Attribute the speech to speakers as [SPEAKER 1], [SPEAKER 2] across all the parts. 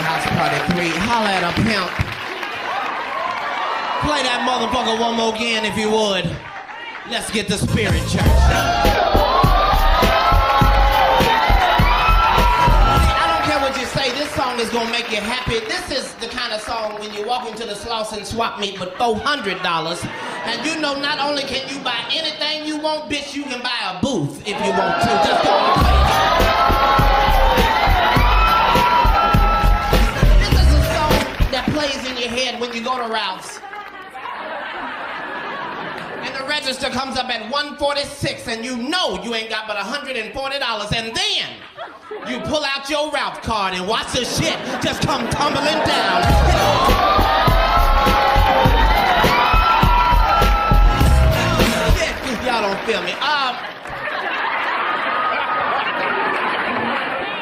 [SPEAKER 1] House Party 3. Holla at a pimp. Play that motherfucker one more again if you would. Let's get the spirit, church. I don't care what you say, this song is gonna make you happy. This is the kind of song when you walk into the Slauson swap meet with $400, and you know not only can you buy anything you want, bitch, you can buy a booth if you want to. Just go and play it. This is a song that plays in your head when you go to Ralph's. And the register comes up at $146, and you know you ain't got but $140, and then you pull out your Ralph card and watch the shit just come tumbling down. Y'all don't feel me.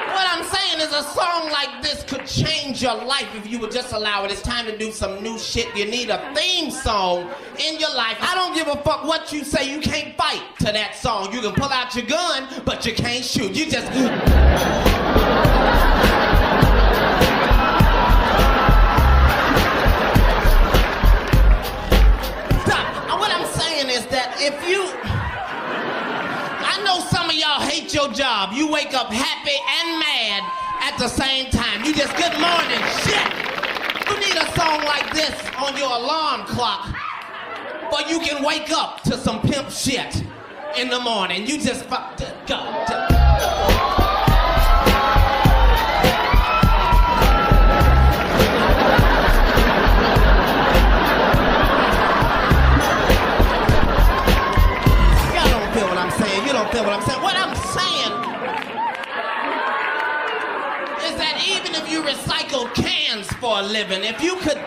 [SPEAKER 1] What I'm saying is a song like this could change your life if you would just allow it. It's time to do some new shit. You need a theme song in your life. I don't give a fuck what you say. You can't fight to that song. You can pull out your gun, but you can't shoot. You just... is that if you... I know some of y'all hate your job. You wake up happy and mad at the same time. You just, good morning, shit. You need a song like this on your alarm clock, but you can wake up to some pimp shit in the morning. You just fucked it. Go. Feel what I'm saying? What I'm saying is that even if you recycle cans for a living, if you could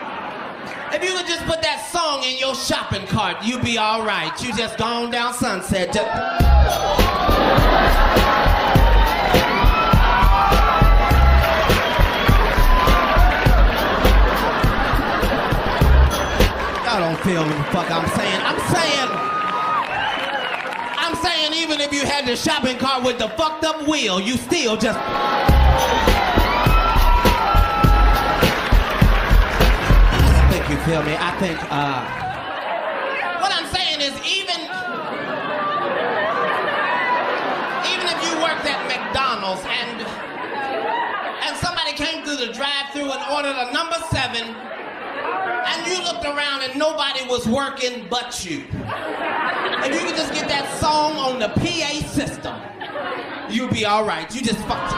[SPEAKER 1] just put that song in your shopping cart, you'd be all right. You just gone down Sunset. Y'all don't feel what the fuck I'm saying. I'm saying even if you had the shopping cart with the fucked up wheel, you still just... I think you feel me. I think, what I'm saying is even if you worked at McDonald's and somebody came through the drive-thru and ordered a number 7, and you looked around and nobody was working but you. If you could just get that song on the PA system, you'd be all right. You just fucked it.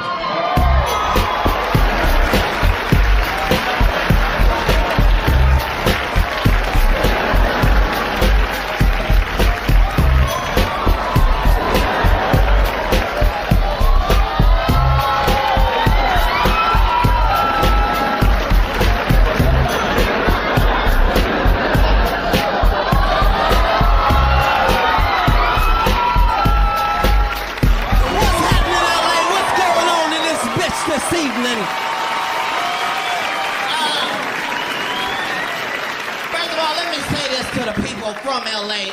[SPEAKER 1] From LA,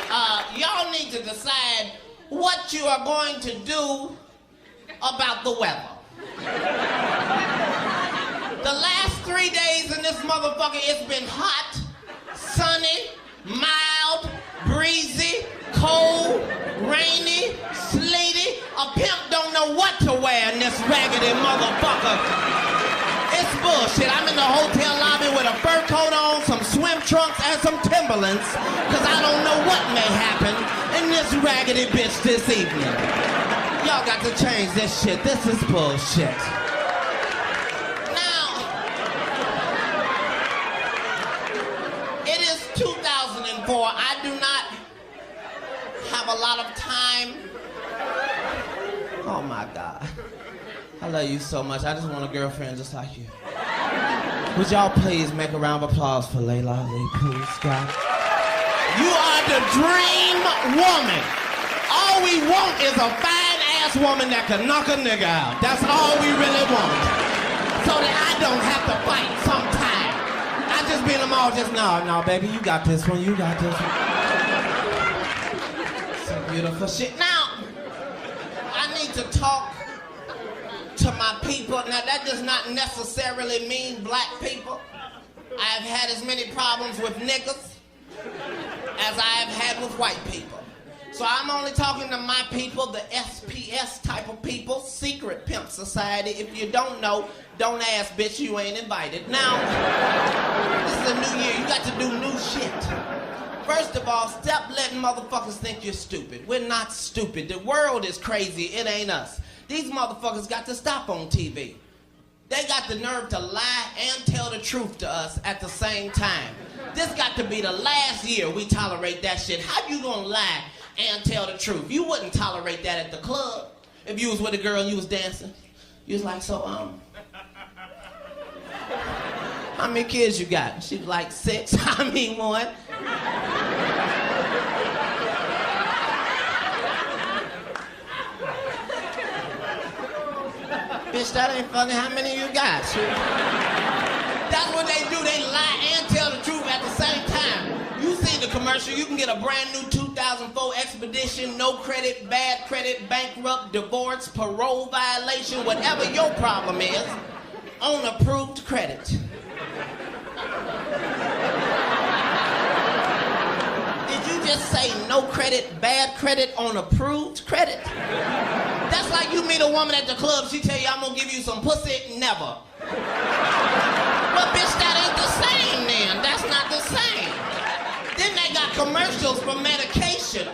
[SPEAKER 1] y'all need to decide what you are going to do about the weather. The last 3 days in this motherfucker, it's been hot, sunny, mild, breezy, cold, rainy, sleety. A pimp don't know what to wear in this raggedy motherfucker. It's bullshit. I'm in the hotel lobby with a fur coat on, some swim trunks, and some Timberlands, because I don't know what may happen in this raggedy bitch this evening. Y'all got to change this shit. This is bullshit. Now, it is 2004. I do not have a lot of time. Oh my God. I love you so much. I just want a girlfriend just like you. Would y'all please make a round of applause for Layla Lee, please, God? You are the dream woman. All we want is a fine-ass woman that can knock a nigga out. That's all we really want. So that I don't have to fight sometime. I just be in them all just, no, baby, you got this one, you got this one. Some beautiful shit. Now, I need to talk to my my people. Now, that does not necessarily mean black people. I've had as many problems with niggas as I have had with white people. So I'm only talking to my people, the SPS type of people, secret pimp society. If you don't know, don't ask, bitch, you ain't invited. Now, this is a new year. You got to do new shit. First of all, stop letting motherfuckers think you're stupid. We're not stupid. The world is crazy. It ain't us. These motherfuckers got to stop on TV. They got the nerve to lie and tell the truth to us at the same time. This got to be the last year we tolerate that shit. How you gonna lie and tell the truth? You wouldn't tolerate that at the club. If you was with a girl and you was dancing, you was like, so, how many kids you got? She was like, 6. I mean, 1. Bitch, that ain't funny. How many you got? That's what they do. They lie and tell the truth at the same time. You see the commercial. You can get a brand new 2004 Expedition, no credit, bad credit, bankrupt, divorce, parole violation, whatever your problem is, on approved credit. Did you just say no credit, bad credit, on approved credit? That's like you meet a woman at the club, she tell you, I'm gonna give you some pussy, never. But bitch, that ain't the same then. That's not the same. Then they got commercials for medication.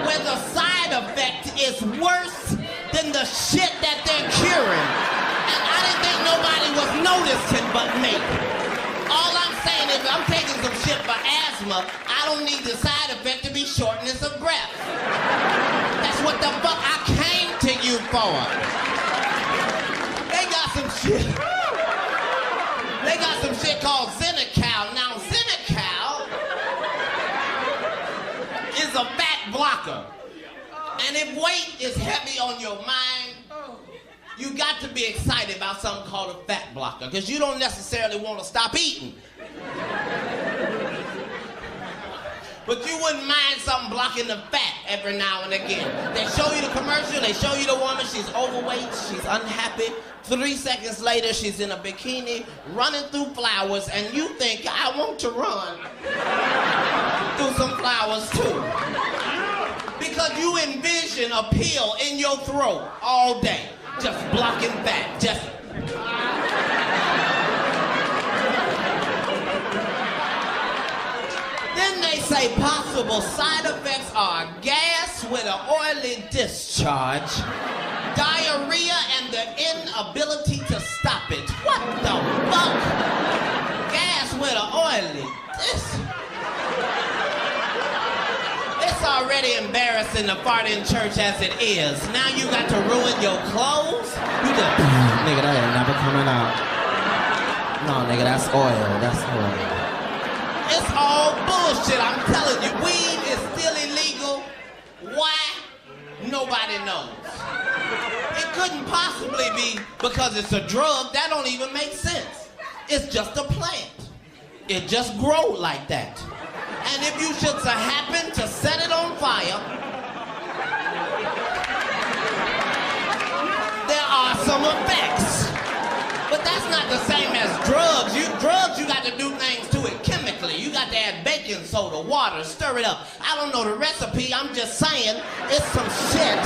[SPEAKER 1] Where the side effect is worse than the shit that they're curing. And I didn't think nobody was noticing but me. All I'm saying is I'm taking some shit for asthma. I don't need the side effect to be shortness of breath. That's what the fuck I came to you for. They got some shit. They got some shit called Xenical. Now, Xenical is a fat blocker. And if weight is heavy on your mind, you got to be excited about something called a fat blocker, because you don't necessarily want to stop eating. But you wouldn't mind something blocking the fat every now and again. They show you the commercial, they show you the woman, she's overweight, she's unhappy. 3 seconds later, she's in a bikini, running through flowers, and you think, I want to run through some flowers too. Because you envision a pill in your throat all day. Just blocking fat, just... Then they say possible side effects are gas with an oily discharge, diarrhea, and the inability to stop it. What the fuck? Gas with an oily discharge. It's already embarrassing to fart in church as it is. Now you got to ruin your clothes? You just, nigga, that ain't never coming out. No, nigga, that's oil. That's oil. It's all bullshit, I'm telling you. Weed is still illegal. Why? Nobody knows. It couldn't possibly be because it's a drug. That don't even make sense. It's just a plant. It just grows like that. And if you should happen to set it on fire, there are some effects. But that's not the same as drugs. You got to do things to it chemically. You got to add baking soda, water, stir it up. I don't know the recipe, I'm just saying it's some shit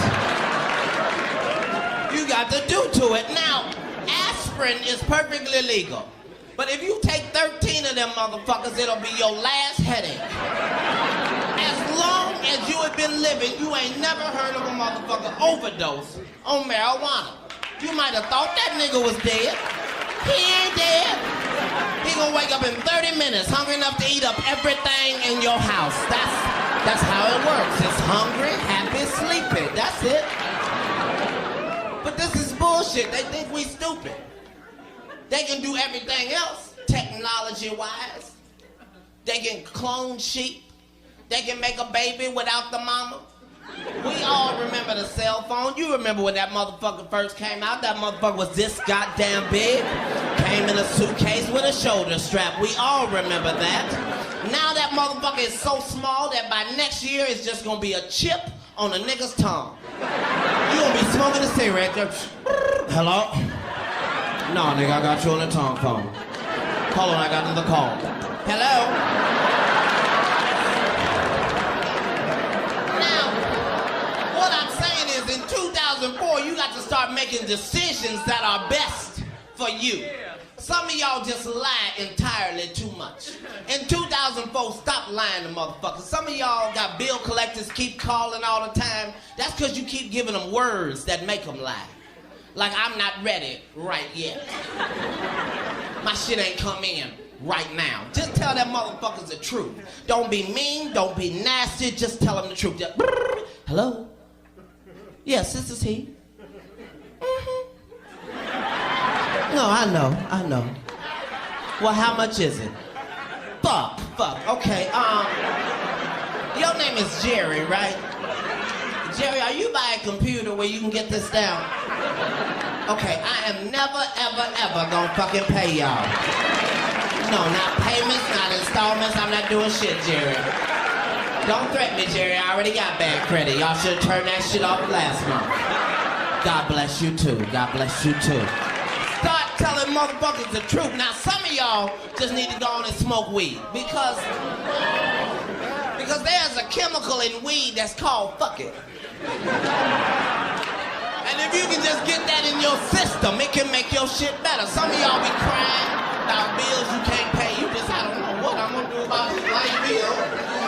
[SPEAKER 1] you got to do to it. Now, aspirin is perfectly legal. But if you take 13 of them motherfuckers, it'll be your last headache. As long as you have been living, you ain't never heard of a motherfucker overdose on marijuana. You might have thought that nigga was dead. He ain't dead. He gonna wake up in 30 minutes, hungry enough to eat up everything in your house. That's how it works. It's hungry, happy, sleepy. That's it. But this is bullshit. They think we stupid. They can do everything else, technology-wise. They can clone sheep. They can make a baby without the mama. We all remember the cell phone. You remember when that motherfucker first came out? That motherfucker was this goddamn big. Came in a suitcase with a shoulder strap. We all remember that. Now that motherfucker is so small that by next year it's just gonna be a chip on a nigga's tongue. You gonna be smoking a cigarette. Hello? No, nigga, I got you on the tongue phone. Hold on, I got another call. Hello? Now, what I'm saying is in 2004, you got to start making decisions that are best for you. Some of y'all just lie entirely too much. In 2004, stop lying to motherfuckers. Some of y'all got bill collectors keep calling all the time. That's because you keep giving them words that make them lie. Like, I'm not ready right yet. My shit ain't come in right now. Just tell them motherfuckers the truth. Don't be mean, don't be nasty, just tell them the truth. Just, hello? Yes, this is he. No, I know. Well, how much is it? Fuck. Okay, your name is Jerry, right? Jerry, are you by a computer where you can get this down? Okay, I am never, ever gonna fucking pay y'all. No, not payments, not installments, I'm not doing shit, Jerry. Don't threaten me, Jerry, I already got bad credit. Y'all should have turned that shit off last month. God bless you too, God bless you too. Start telling motherfuckers the truth. Now, some of y'all just need to go on and smoke weed because there's a chemical in weed that's called fuck it. And if you can just get that in your system, it can make your shit better. Some of y'all be crying about bills you can't pay. You just, I don't know what I'm gonna do about this light bill.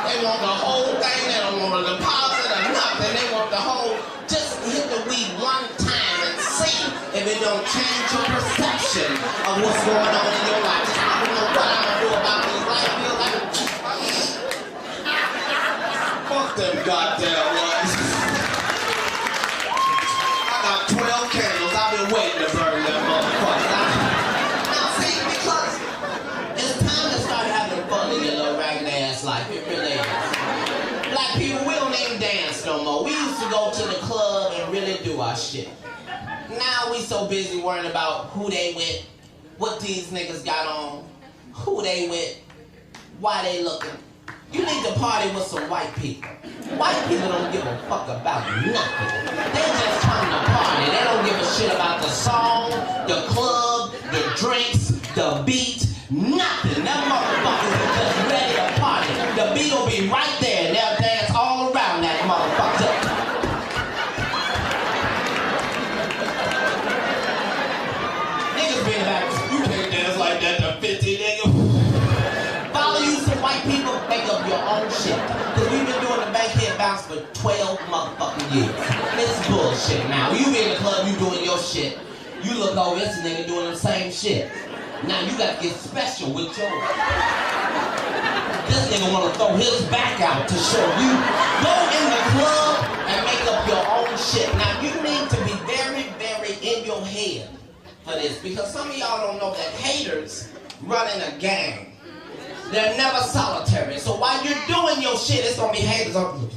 [SPEAKER 1] They want the whole thing. They don't want a deposit or nothing. They want the whole. Just hit the weed one time and see if it don't change your perception of what's going on in your life. I don't know what I'm gonna do about this light bill. Fuck them goddamn lights. I got 12 candles. I've been waiting to burn them motherfuckers. Now see, because it's time to start having fun in your little ragged ass life. It really is. Black people, we don't even dance no more. We used to go to the club and really do our shit. Now we so busy worrying about who they with, what these niggas got on, who they with, why they looking. You need to party with some white people. White people don't give a fuck about nothing. They just come to party. They don't give a shit about the song, the club, the drinks, the beat, nothing. Them motherfuckers are just ready to party. The beat will be right there and they'll dance all around that motherfucker. Niggas being like, you can't dance like that to 50 niggas. Follow you some white people, make up your own shit. Cause we've been doing the bankhead bounce for 12 motherfucking years. It's bullshit now. You be in the club, you doing your shit. You look over, this nigga doing the same shit. Now you gotta get special with yours. This nigga wanna throw his back out to show you. Go in the club and make up your own shit. Now you need to be very, very in your head for this. Because some of y'all don't know that haters run in a gang. They're never solitary. So while you're doing your shit, it's gonna be haters on.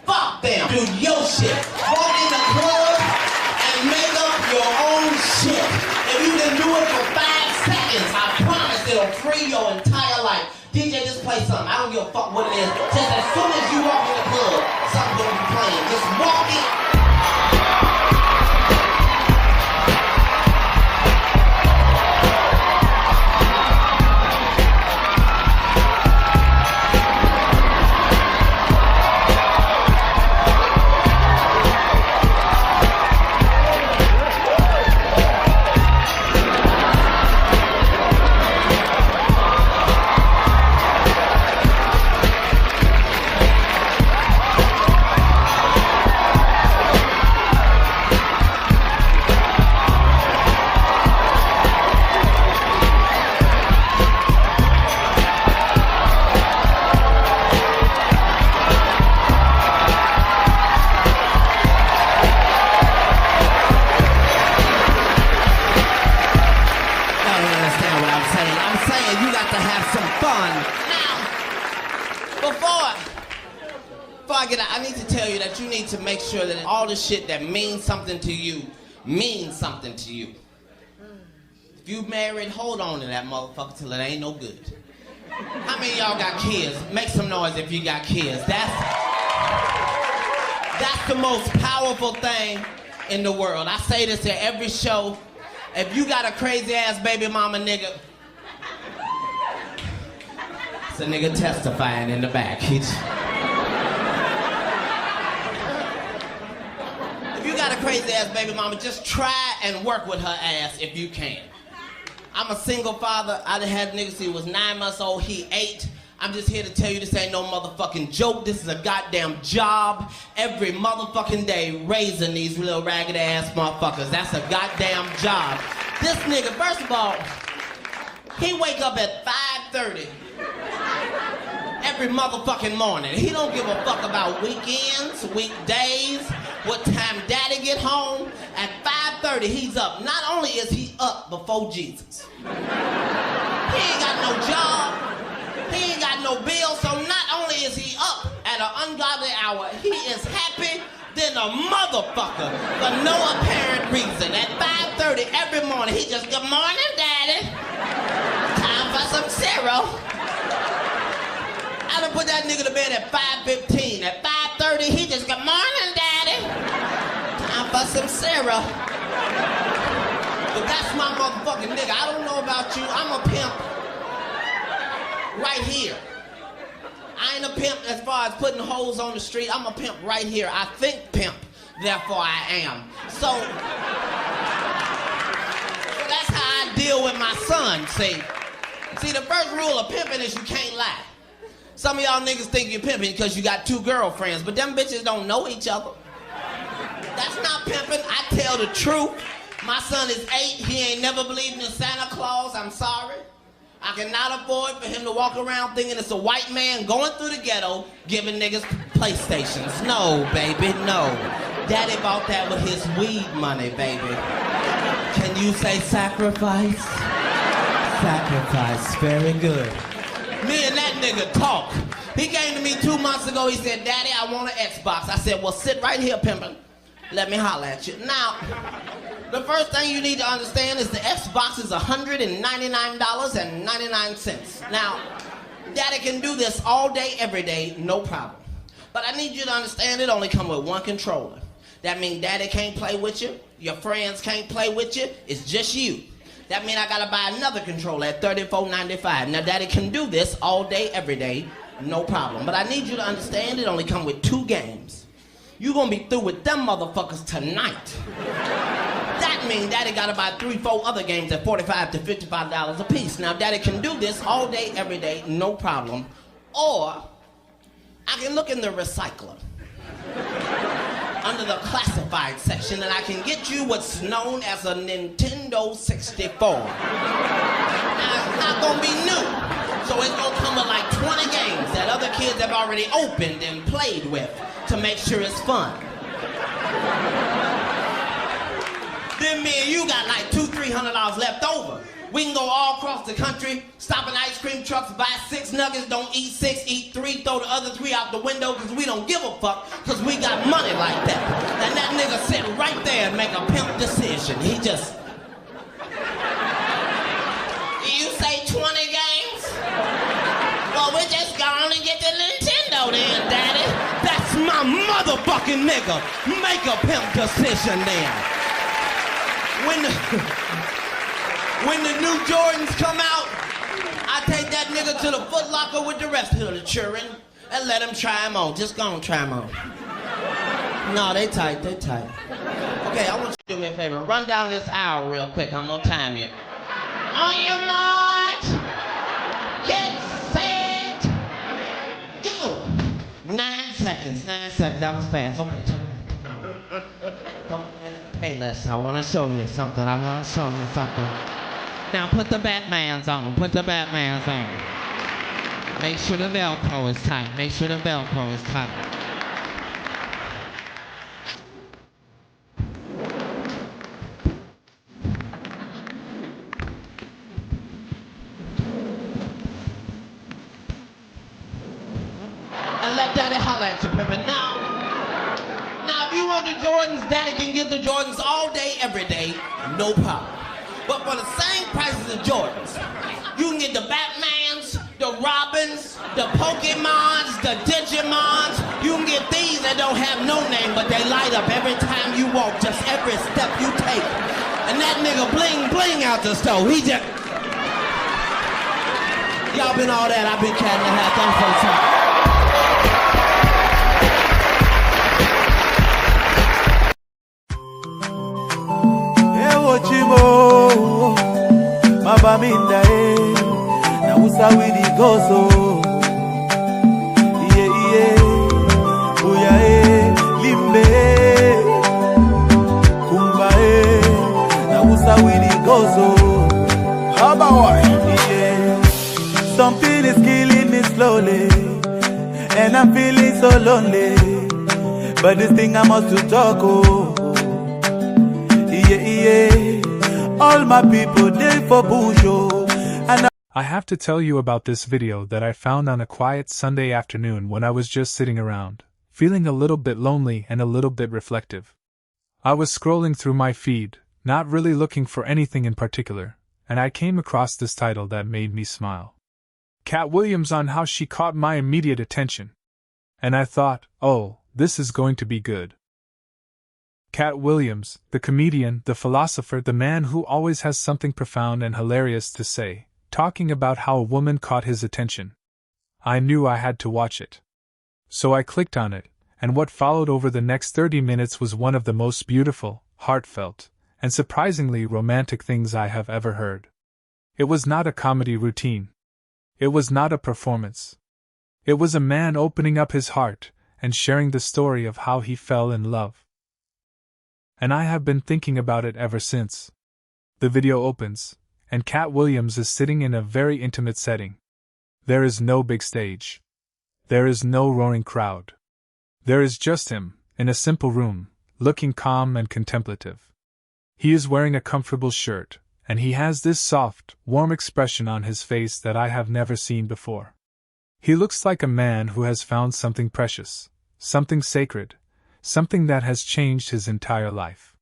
[SPEAKER 1] Fuck them. Do your shit. Go in the club and make up your own shit. If you can do it for 5 seconds, I promise it'll free your entire life. DJ, just play something. I don't give a fuck what it is. Just as soon as you walk in the club, something's gonna be playing. Just walk in. I need to tell you that you need to make sure that all the shit that means something to you means something to you. If you married, hold on to that motherfucker till it ain't no good. How many of y'all got kids? Make some noise if you got kids. That's the most powerful thing in the world. I say this at every show. If you got a crazy ass baby mama nigga, it's a nigga testifying in the back. If you got a crazy ass baby mama, just try and work with her ass if you can. I'm a single father. I done had niggas, he was 9 months old, he 8. I'm just here to tell you this ain't no motherfucking joke. This is a goddamn job. Every motherfucking day raising these little ragged ass motherfuckers. That's a goddamn job. This nigga, first of all, he wake up at 5:30 every motherfucking morning. He don't give a fuck about weekends, weekdays, what time daddy get home. At 5:30 he's up. Not only is he up before Jesus, he ain't got no job. He ain't got no bill, so not only is he up at an ungodly hour, he is happy than a motherfucker for no apparent reason. At 5:30 every morning, he just, good morning, daddy. Time for some cereal. I done put that nigga to bed at 5:15. At 5:30, he just, good morning, daddy. Time for some cereal. But that's my motherfucking nigga. I don't know about you, I'm a pimp. Right here. I ain't a pimp as far as putting hoes on the street. I'm a pimp right here. I think pimp, therefore I am. So that's how I deal with my son, see. See, the first rule of pimping is you can't lie. Some of y'all niggas think you're pimping because you got 2 girlfriends, but them bitches don't know each other. That's not pimping. I tell the truth. My son is 8. He ain't never believed in Santa Claus. I'm sorry. I cannot afford for him to walk around thinking it's a white man going through the ghetto giving niggas PlayStations. No, baby, no. Daddy bought that with his weed money, baby. Can you say sacrifice? Sacrifice, very good. Me and that nigga talk. He came to me 2 months ago, he said, Daddy, I want an Xbox. I said, well, sit right here, pimpin'. Let me holler at you. Now, the first thing you need to understand is the Xbox is $199.99. Now, Daddy can do this all day, every day, no problem. But I need you to understand it only come with 1 controller. That means Daddy can't play with you, your friends can't play with you, it's just you. That means I gotta buy another controller at $34.95. Now, Daddy can do this all day, every day, no problem. But I need you to understand it only come with 2 games. You gonna be through with them motherfuckers tonight. That means Daddy gotta buy 3, 4 other games at $45 to $55 a piece. Now, Daddy can do this all day, every day, no problem. Or, I can look in the recycler under the classified section and I can get you what's known as a Nintendo 64. Now, it's not gonna be new. So it's gonna come with like 20 games that other kids have already opened and played with to make sure it's fun. Then me and you got like $200-300 left over. We can go all across the country, stop in ice cream trucks, buy 6 nuggets, don't eat 6, eat 3, throw the other 3 out the window because we don't give a fuck because we got money like that. And that nigga sit right there and make a pimp decision. He just... You say 20 games? Well, we just gonna get the Nintendo then, Daddy. That's my motherfucking nigga. Make a pimp decision then. When the new Jordans come out, I take that nigga to the Foot Locker with the rest of the children and let him try them on. Just go and try them on. No, they tight, they tight. Okay, I want you to do me a favor. Run down this aisle real quick. I have no time yet. On your march, get set, go. 9 seconds, 9 seconds. That was fast. Okay, come on. Hey, listen, I want to show you something. Now put the Batmans on. Put the Batmans on. Make sure the Velcro is tight. Make sure the Velcro is tight. And let Daddy holler at you, Pippin. Now, if you want the Jordans, Daddy can get the Jordans all day, every day, no problem. But for the same price as the Jordans, you can get the Batmans, the the Robins, the Pokemons, the Digimons. You can get these that don't have no name, but they light up every time you walk, just every step you take. And that nigga bling bling out the store. He just... Y'all been all that, I've been Katt in the Hat. Thanks for the time.
[SPEAKER 2] Chimo mabaminda na usawidi gozo iye uya limbe kumba na usawidi gozo habawa iye. Something is killing me slowly and I'm feeling so lonely, but this thing I must to talk all my people they for bujo. And
[SPEAKER 3] I have to tell you about this video that I found on a quiet Sunday afternoon when I was just sitting around, feeling a little bit lonely and a little bit reflective. I was scrolling through my feed, not really looking for anything in particular, and I came across this title that made me smile. Katt Williams on how she caught my immediate attention. And I thought, oh, this is going to be good. Katt Williams, the comedian, the philosopher, the man who always has something profound and hilarious to say, talking about how a woman caught his attention. I knew I had to watch it. So I clicked on it, and what followed over the next 30 minutes was one of the most beautiful, heartfelt, and surprisingly romantic things I have ever heard. It was not a comedy routine. It was not a performance. It was a man opening up his heart and sharing the story of how he fell in love. And I have been thinking about it ever since. The video opens, and Katt Williams is sitting in a very intimate setting. There is no big stage. There is no roaring crowd. There is just him, in a simple room, looking calm and contemplative. He is wearing a comfortable shirt, and he has this soft, warm expression on his face that I have never seen before. He looks like a man who has found something precious, something sacred, something that has changed his entire life.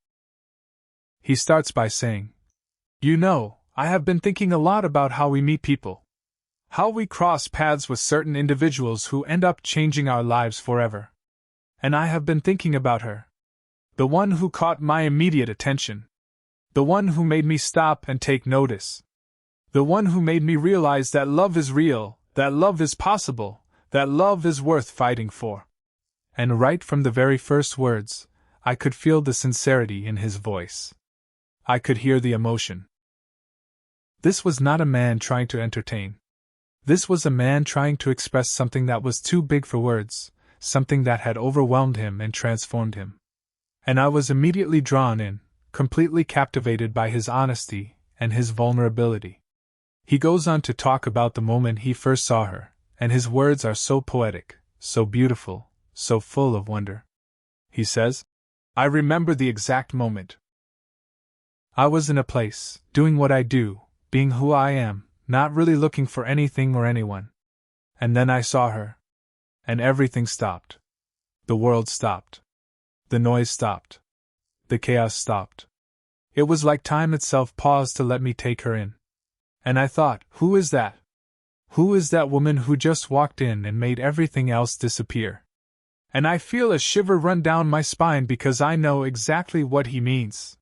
[SPEAKER 3] He starts by saying, "You know, I have been thinking a lot about how we meet people. How we cross paths with certain individuals who end up changing our lives forever. And I have been thinking about her. The one who caught my immediate attention. The one who made me stop and take notice. The one who made me realize that love is real, that love is possible, that love is worth fighting for." And right from the very first words, I could feel the sincerity in his voice. I could hear the emotion. This was not a man trying to entertain. This was a man trying to express something that was too big for words, something that had overwhelmed him and transformed him. And I was immediately drawn in, completely captivated by his honesty and his vulnerability. He goes on to talk about the moment he first saw her, and his words are so poetic, so beautiful, so full of wonder. He says, "I remember the exact moment. I was in a place, doing what I do, being who I am, not really looking for anything or anyone. And then I saw her. And everything stopped. The world stopped. The noise stopped. The chaos stopped. It was like time itself paused to let me take her in. And I thought, who is that? Who is that woman who just walked in and made everything else disappear?" And I feel a shiver run down my spine because I know exactly what he means.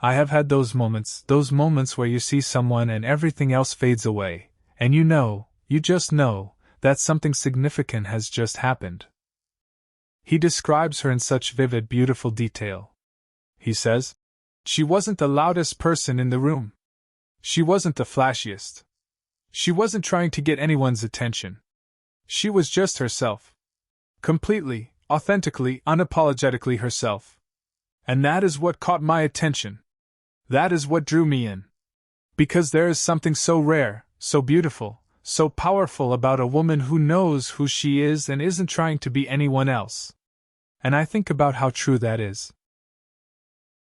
[SPEAKER 3] I have had those moments where you see someone and everything else fades away, and you just know, that something significant has just happened. He describes her in such vivid, beautiful detail. He says, "She wasn't the loudest person in the room. She wasn't the flashiest. She wasn't trying to get anyone's attention. She was just herself. Completely, authentically, unapologetically herself. And that is what caught my attention. That is what drew me in. Because there is something so rare, so beautiful, so powerful about a woman who knows who she is and isn't trying to be anyone else. And I think about how true that is.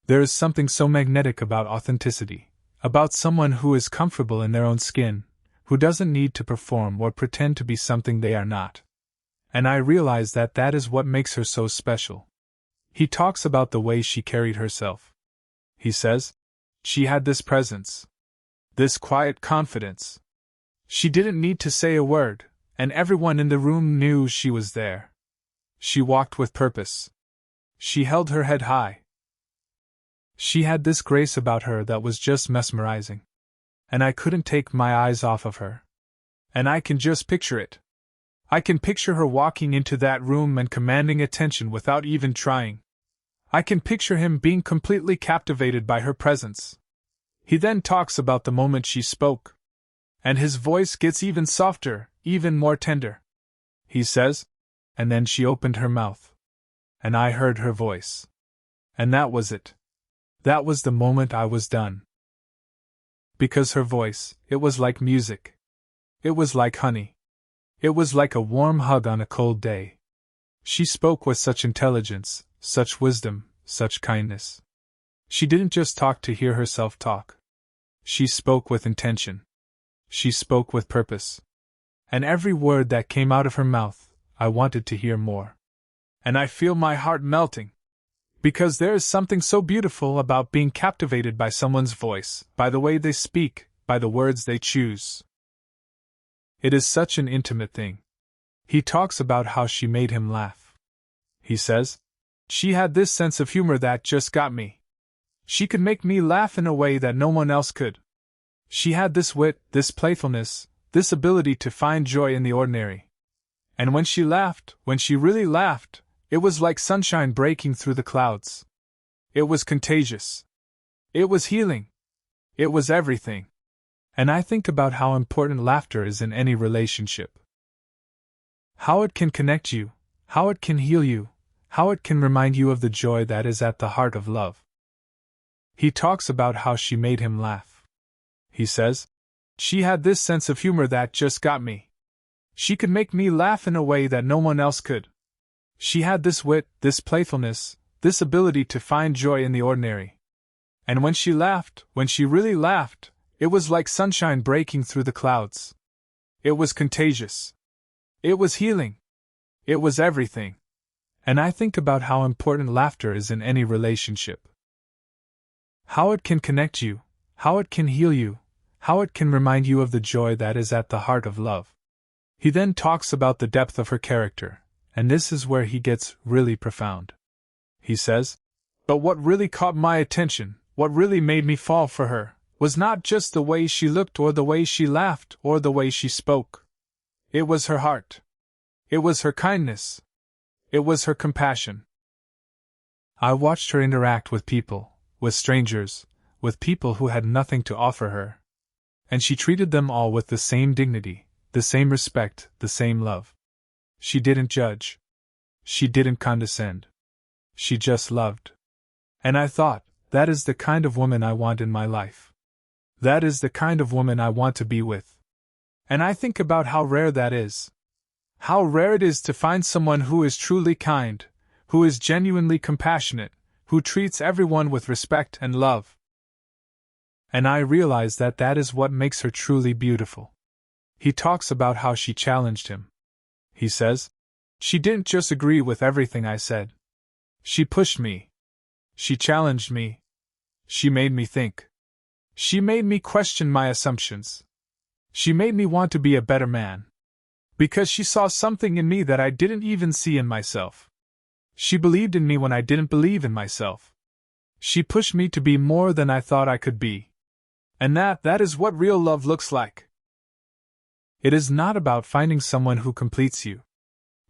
[SPEAKER 3] There is something so magnetic about authenticity, about someone who is comfortable in their own skin, who doesn't need to perform or pretend to be something they are not. And I realize that that is what makes her so special. He talks about the way she carried herself. He says, she had this presence. This quiet confidence. She didn't need to say a word, and everyone in the room knew she was there. She walked with purpose. She held her head high. She had this grace about her that was just mesmerizing. And I couldn't take my eyes off of her. And I can just picture it. I can picture her walking into that room and commanding attention without even trying. I can picture him being completely captivated by her presence. He then talks about the moment she spoke. And his voice gets even softer, even more tender. He says, and then she opened her mouth. And I heard her voice. And that was it. That was the moment I was done. Because her voice, it was like music. It was like honey. It was like a warm hug on a cold day. She spoke with such intelligence, such wisdom, such kindness. She didn't just talk to hear herself talk. She spoke with intention. She spoke with purpose. And every word that came out of her mouth, I wanted to hear more. And I feel my heart melting. Because there is something so beautiful about being captivated by someone's voice, by the way they speak, by the words they choose. It is such an intimate thing. He talks about how she made him laugh. He says, she had this sense of humor that just got me. She could make me laugh in a way that no one else could. She had this wit, this playfulness, this ability to find joy in the ordinary. And when she laughed, when she really laughed, it was like sunshine breaking through the clouds. It was contagious. It was healing. It was everything. And I think about how important laughter is in any relationship. How it can connect you, how it can heal you, how it can remind you of the joy that is at the heart of love. He talks about how she made him laugh. He says, she had this sense of humor that just got me. She could make me laugh in a way that no one else could. She had this wit, this playfulness, this ability to find joy in the ordinary. And when she laughed, when she really laughed, it was like sunshine breaking through the clouds. It was contagious. It was healing. It was everything. And I think about how important laughter is in any relationship. How it can connect you, how it can heal you, how it can remind you of the joy that is at the heart of love. He then talks about the depth of her character. And this is where he gets really profound. He says, but what really caught my attention, what really made me fall for her, was not just the way she looked or the way she laughed or the way she spoke. It was her heart. It was her kindness. It was her compassion. I watched her interact with people, with strangers, with people who had nothing to offer her. And she treated them all with the same dignity, the same respect, the same love. She didn't judge. She didn't condescend. She just loved. And I thought, that is the kind of woman I want in my life. That is the kind of woman I want to be with. And I think about how rare that is. How rare it is to find someone who is truly kind, who is genuinely compassionate, who treats everyone with respect and love. And I realize that that is what makes her truly beautiful. He talks about how she challenged him. He says, she didn't just agree with everything I said. She pushed me. She challenged me. She made me think. She made me question my assumptions. She made me want to be a better man. Because she saw something in me that I didn't even see in myself. She believed in me when I didn't believe in myself. She pushed me to be more than I thought I could be. And that is what real love looks like. It is not about finding someone who completes you.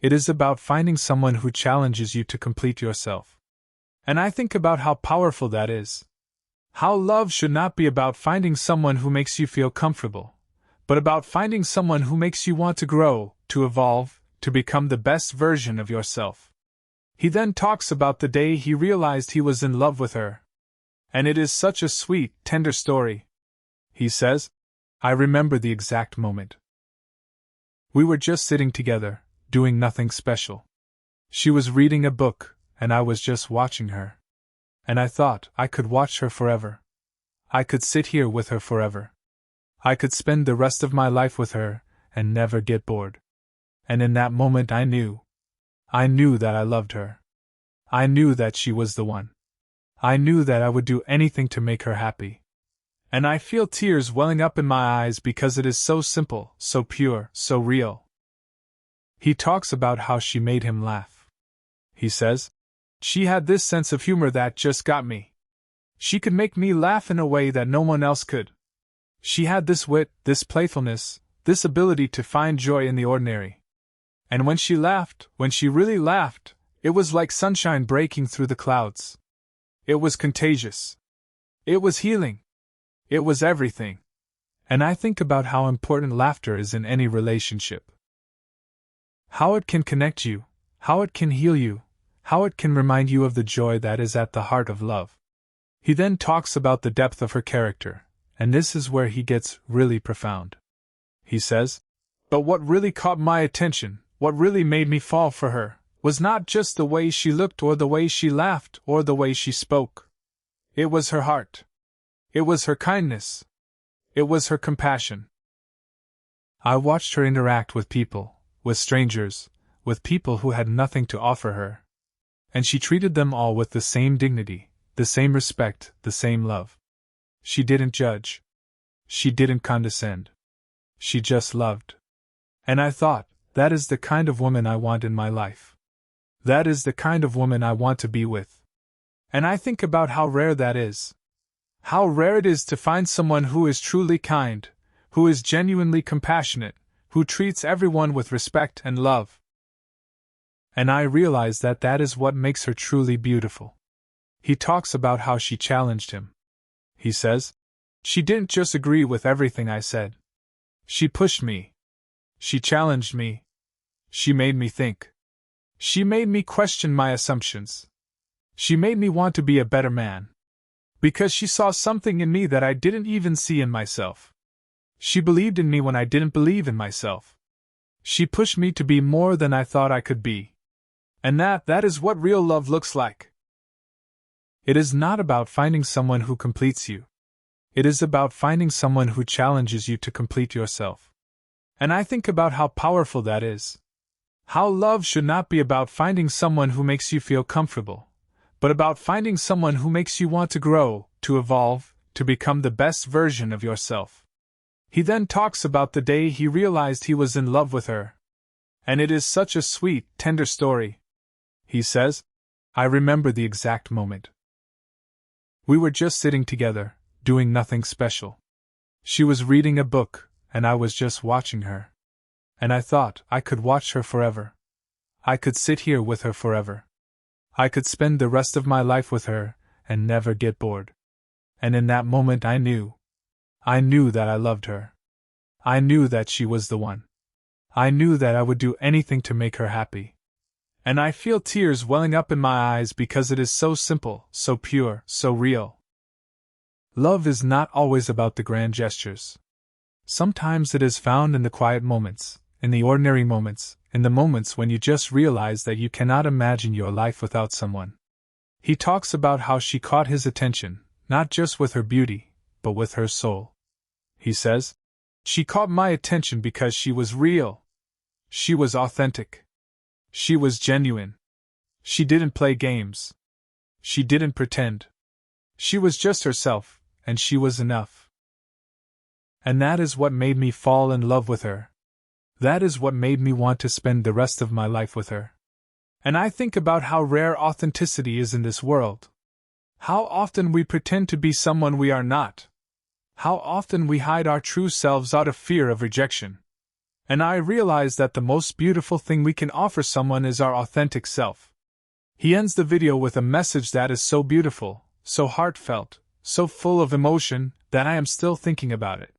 [SPEAKER 3] It is about finding someone who challenges you to complete yourself. And I think about how powerful that is. How love should not be about finding someone who makes you feel comfortable, but about finding someone who makes you want to grow, to evolve, to become the best version of yourself. He then talks about the day he realized he was in love with her. And it is such a sweet, tender story. He says, I remember the exact moment. We were just sitting together, doing nothing special. She was reading a book, and I was just watching her. And I thought I could watch her forever. I could sit here with her forever. I could spend the rest of my life with her, and never get bored. And in that moment I knew that I loved her. I knew that she was the one. I knew that I would do anything to make her happy. And I feel tears welling up in my eyes because it is so simple, so pure, so real. He talks about how she made him laugh. He says, "She had this sense of humor that just got me. She could make me laugh in a way that no one else could. She had this wit, this playfulness, this ability to find joy in the ordinary. And when she laughed, when she really laughed, it was like sunshine breaking through the clouds. It was contagious. It was healing. It was everything." And I think about how important laughter is in any relationship. How it can connect you, how it can heal you, how it can remind you of the joy that is at the heart of love. He then talks about the depth of her character, and this is where he gets really profound. He says, "But what really caught my attention, what really made me fall for her, was not just the way she looked or the way she laughed or the way she spoke. It was her heart. It was her kindness. It was her compassion." I watched her interact with people, with strangers, with people who had nothing to offer her. And she treated them all with the same dignity, the same respect, the same love. She didn't judge. She didn't condescend. She just loved. And I thought, that is the kind of woman I want in my life. That is the kind of woman I want to be with. And I think about how rare that is. How rare it is to find someone who is truly kind, who is genuinely compassionate, who treats everyone with respect and love. And I realize that that is what makes her truly beautiful. He talks about how she challenged him. He says, "She didn't just agree with everything I said. She pushed me. She challenged me. She made me think. She made me question my assumptions. She made me want to be a better man. Because she saw something in me that I didn't even see in myself. She believed in me when I didn't believe in myself. She pushed me to be more than I thought I could be. And that is what real love looks like." It is not about finding someone who completes you. It is about finding someone who challenges you to complete yourself. And I think about how powerful that is. How love should not be about finding someone who makes you feel comfortable, but about finding someone who makes you want to grow, to evolve, to become the best version of yourself. He then talks about the day he realized he was in love with her. And it is such a sweet, tender story. He says, "I remember the exact moment. We were just sitting together, doing nothing special. She was reading a book, and I was just watching her. And I thought I could watch her forever. I could sit here with her forever. I could spend the rest of my life with her, and never get bored. And in that moment I knew that I loved her. I knew that she was the one. I knew that I would do anything to make her happy. And I feel tears welling up in my eyes because it is so simple, so pure, so real." Love is not always about the grand gestures. Sometimes it is found in the quiet moments, in the ordinary moments, in the moments when you just realize that you cannot imagine your life without someone. He talks about how she caught his attention, not just with her beauty, but with her soul. He says, "She caught my attention because she was real. She was authentic. She was genuine. She didn't play games. She didn't pretend. She was just herself, and she was enough." And that is what made me fall in love with her. That is what made me want to spend the rest of my life with her. And I think about how rare authenticity is in this world. How often we pretend to be someone we are not. How often we hide our true selves out of fear of rejection. And I realize that the most beautiful thing we can offer someone is our authentic self. He ends the video with a message that is so beautiful, so heartfelt, so full of emotion, that I am still thinking about it.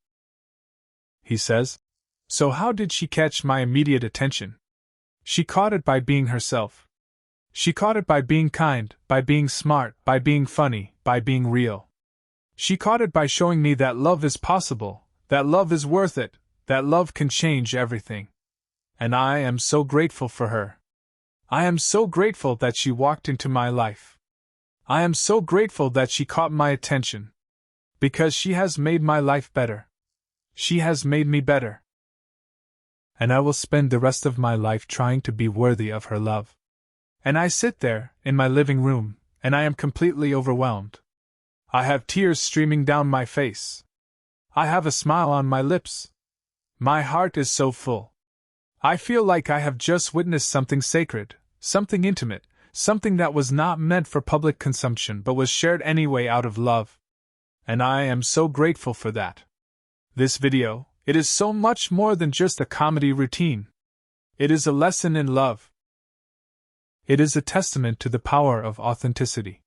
[SPEAKER 3] He says, "So how did she catch my immediate attention? She caught it by being herself. She caught it by being kind, by being smart, by being funny, by being real. She caught it by showing me that love is possible, that love is worth it, that love can change everything. And I am so grateful for her. I am so grateful that she walked into my life. I am so grateful that she caught my attention. Because she has made my life better. She has made me better. And I will spend the rest of my life trying to be worthy of her love." And I sit there, in my living room, and I am completely overwhelmed. I have tears streaming down my face. I have a smile on my lips. My heart is so full. I feel like I have just witnessed something sacred, something intimate, something that was not meant for public consumption but was shared anyway out of love. And I am so grateful for that. This video, it is so much more than just a comedy routine. It is a lesson in love. It is a testament to the power of authenticity.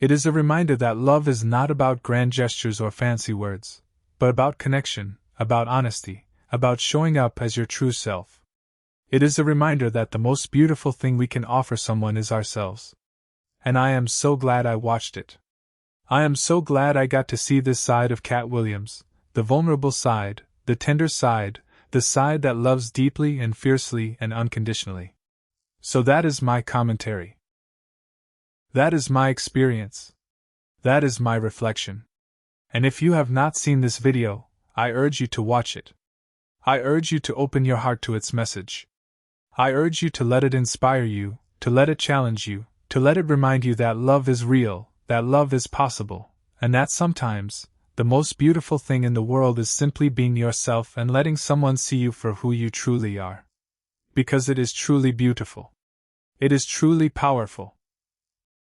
[SPEAKER 3] It is a reminder that love is not about grand gestures or fancy words, but about connection, about honesty, about showing up as your true self. It is a reminder that the most beautiful thing we can offer someone is ourselves. And I am so glad I watched it. I am so glad I got to see this side of Katt Williams, the vulnerable side, the tender side, the side that loves deeply and fiercely and unconditionally. So that is my commentary. That is my experience. That is my reflection. And if you have not seen this video, I urge you to watch it. I urge you to open your heart to its message. I urge you to let it inspire you, to let it challenge you, to let it remind you that love is real, that love is possible, and that sometimes, the most beautiful thing in the world is simply being yourself and letting someone see you for who you truly are. Because it is truly beautiful. It is truly powerful.